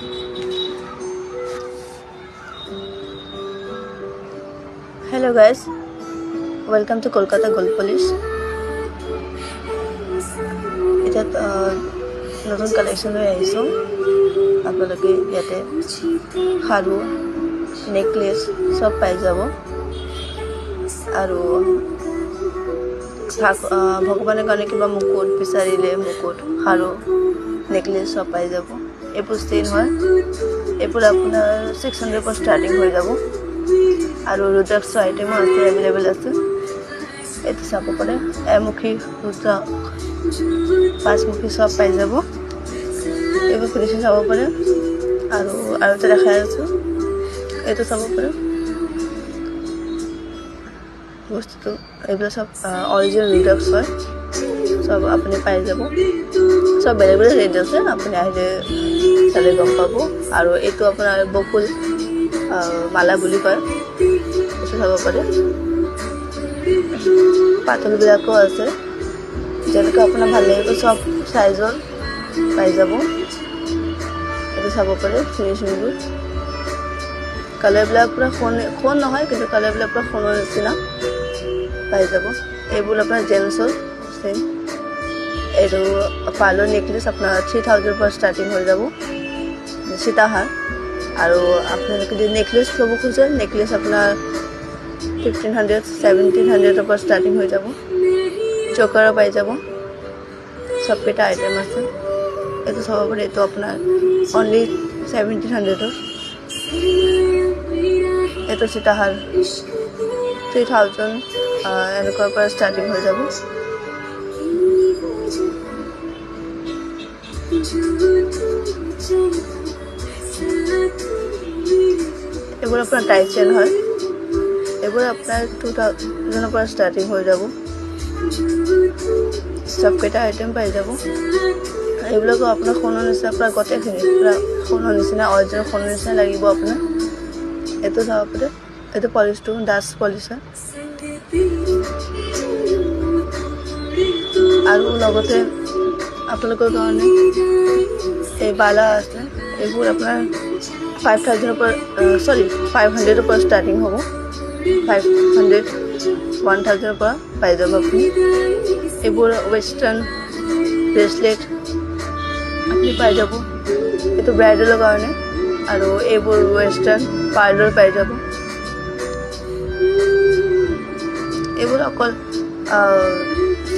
Hello guys, welcome to Kolkata Gold Polish. এটা নতুন collection লৈ আহিছোঁ। আপোনালোকে ইয়াতে খাৰু নেকলেছ সব পাই যাব আৰু ভগৱানৰ কাৰণে কিবা মুকুট বিচাৰিলে মুকুট খাৰু নেকলেছ সব পাই যাব। এইবোৰ ষ্টেইন হয়, এইবোৰ আপোনাৰ 600 পৰা ষ্টাৰ্টিং হৈ যাব আৰু ৰুদ্ৰাক্ষ আইটেমো আছে, এভেইলেবল আছে। এইটো চাব পাৰে, এমুখী ৰুদ্ৰাক্ষ পাঁচমুখী সব পাই যাব। এইবোৰ ফিনিচিং চাব পাৰে আৰু এটা দেখাই আছোঁ, এইটো চাব পাৰে। বস্তুটো এইবিলাক সব অৰিজিনেল ৰুদ্ৰাক্ষ হয়, সব আপুনি পাই যাব। সব বেলেগ বেলেগ ৰেট আছে, আপুনি আহিলে চালে গম পাব। আৰু এইটো আপোনাৰ বকুল মালা বুলি কয়, এইটো চাব পাৰে। পাতলবিলাকো আছে, যেনেকৈ আপোনাৰ ভাল লাগিব সব চাইজৰ পাই যাব। এইটো চাব পাৰে ফিনিচিংবোৰ। কালাৰবিলাক পূৰা সোণ নহয়, কিন্তু কালাৰবিলাক পূৰা সোণৰ নিচিনা পাই যাব। এইবোৰ আপোনাৰ জেন্টছৰ চেম। এইটো পাৰ্লৰ নেকলেছ আপোনাৰ 3000 পৰা ষ্টাৰ্টিং হৈ যাব, সীতাহাৰ। আৰু আপোনালোকে যদি নেকলেছ ল'ব খোজে, নেকলেছ আপোনাৰ 1500 1700 পৰা ষ্টাৰ্টিং হৈ যাব। চকাৰো পাই যাব, সবকেইটা আইটেম আছে। এইটো চাব পাৰে, এইটো আপোনাৰ অনলি 1700। এইটো সীতাহাৰ 3000 এনেকুৱাৰ পৰা ষ্টাৰ্টিং হৈ যাব। এইবোৰ আপোনাৰ টাইট চেন হয়, এইবোৰ আপোনাৰ 2000 পৰা ষ্টাৰ্টিং হৈ যাব। সবকেইটা আইটেম পাই যাব। এইবিলাকো আপোনাৰ সোণৰ নিচিনা, পূৰা গোটেইখিনি পূৰা সোণৰ নিচিনা, অৰিজিনেল সোণৰ নিচিনা লাগিব আপোনাৰ। এইটো চাব পাৰে, এইটো পলিচটো ডাষ্ট পলিচ হয়। আৰু লগতে আপোনালোকৰ কাৰণে এই বালা আছে, এইবোৰ আপোনাৰ 5000 পৰা 500 পৰা ষ্টাৰ্টিং হ'ব। 500 1000 পৰা পাই যাব আপুনি। এইবোৰ ৱেষ্টাৰ্ণ ব্ৰেচলেট আপুনি পাই যাব, এইটো ব্ৰাইডেলৰ কাৰণে। আৰু এইবোৰ ৱেষ্টাৰ্ণ পাৰ্লৰ পাই যাব। এইবোৰ অকল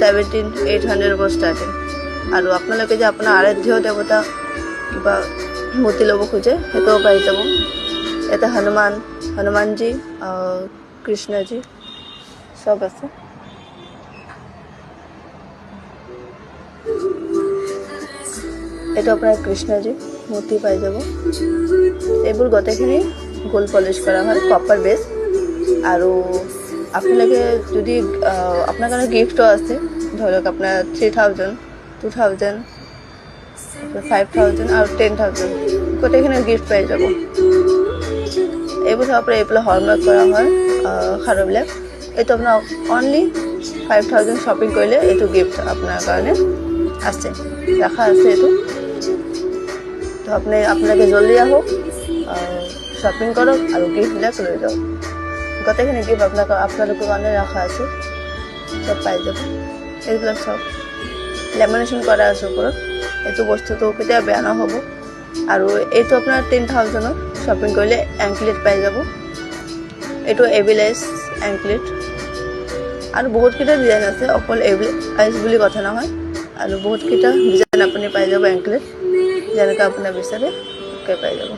1700-800 পৰা ষ্টাৰ্টিং। আৰু আপোনালোকে যে আপোনাৰ আৰাধ্য দেৱতা কিবা মূৰ্তি ল'ব খোজে, সেইটোও পাই যাব। ইয়াতে হনুমানজী, কৃষ্ণজী সব আছে। এইটো আপোনাৰ কৃষ্ণজী মূৰ্তি পাই যাব। এইবোৰ গোটেইখিনি গোল্ড পলিচ কৰা হয়, কপাৰ বেছ। আৰু আপোনালোকে যদি আপোনাৰ কাৰণে গিফ্টও আছে, ধৰক আপোনাৰ 3000, 2000, 5000 আৰু 10000 গোটেইখিনি গিফ্ট পাই যাব। এইবোৰ চাব পাৰে, এইফালে হলমাৰ্ক কৰা হয় খাৰুবিলাক। এইটো আপোনাৰ অনলি 5000 শ্বপিং কৰিলে এইটো গিফ্ট আপোনাৰ কাৰণে আছে, ৰাখা আছে এইটো। তো আপোনালোকে জলদি আহক, শ্বপিং কৰক আৰু গিফ্টবিলাক লৈ যাওক। গোটেইখিনি গিফ্ট আপোনালোকৰ কাৰণে ৰাখা আছে, সব পাই যাব। এইবিলাক সব লেমিনেশ্যন কৰা আছে ওপৰত। এইটো বস্তুটো কেতিয়াও বেয়া নহ'ব। আৰু এইটো আপোনাৰ 10000ত শ্বপিং কৰিলে এংকলেট পাই যাব। এইটো এভিলাইজ এংকলেট। আৰু বহুতকেইটা ডিজাইন আছে, অকল এভিলাইজ বুলি কথা নহয়। আৰু বহুতকেইটা ডিজাইন আপুনি পাই যাব এংকলেট, যেনেকৈ আপোনাৰ বিচাৰে তাকে পাই যাব।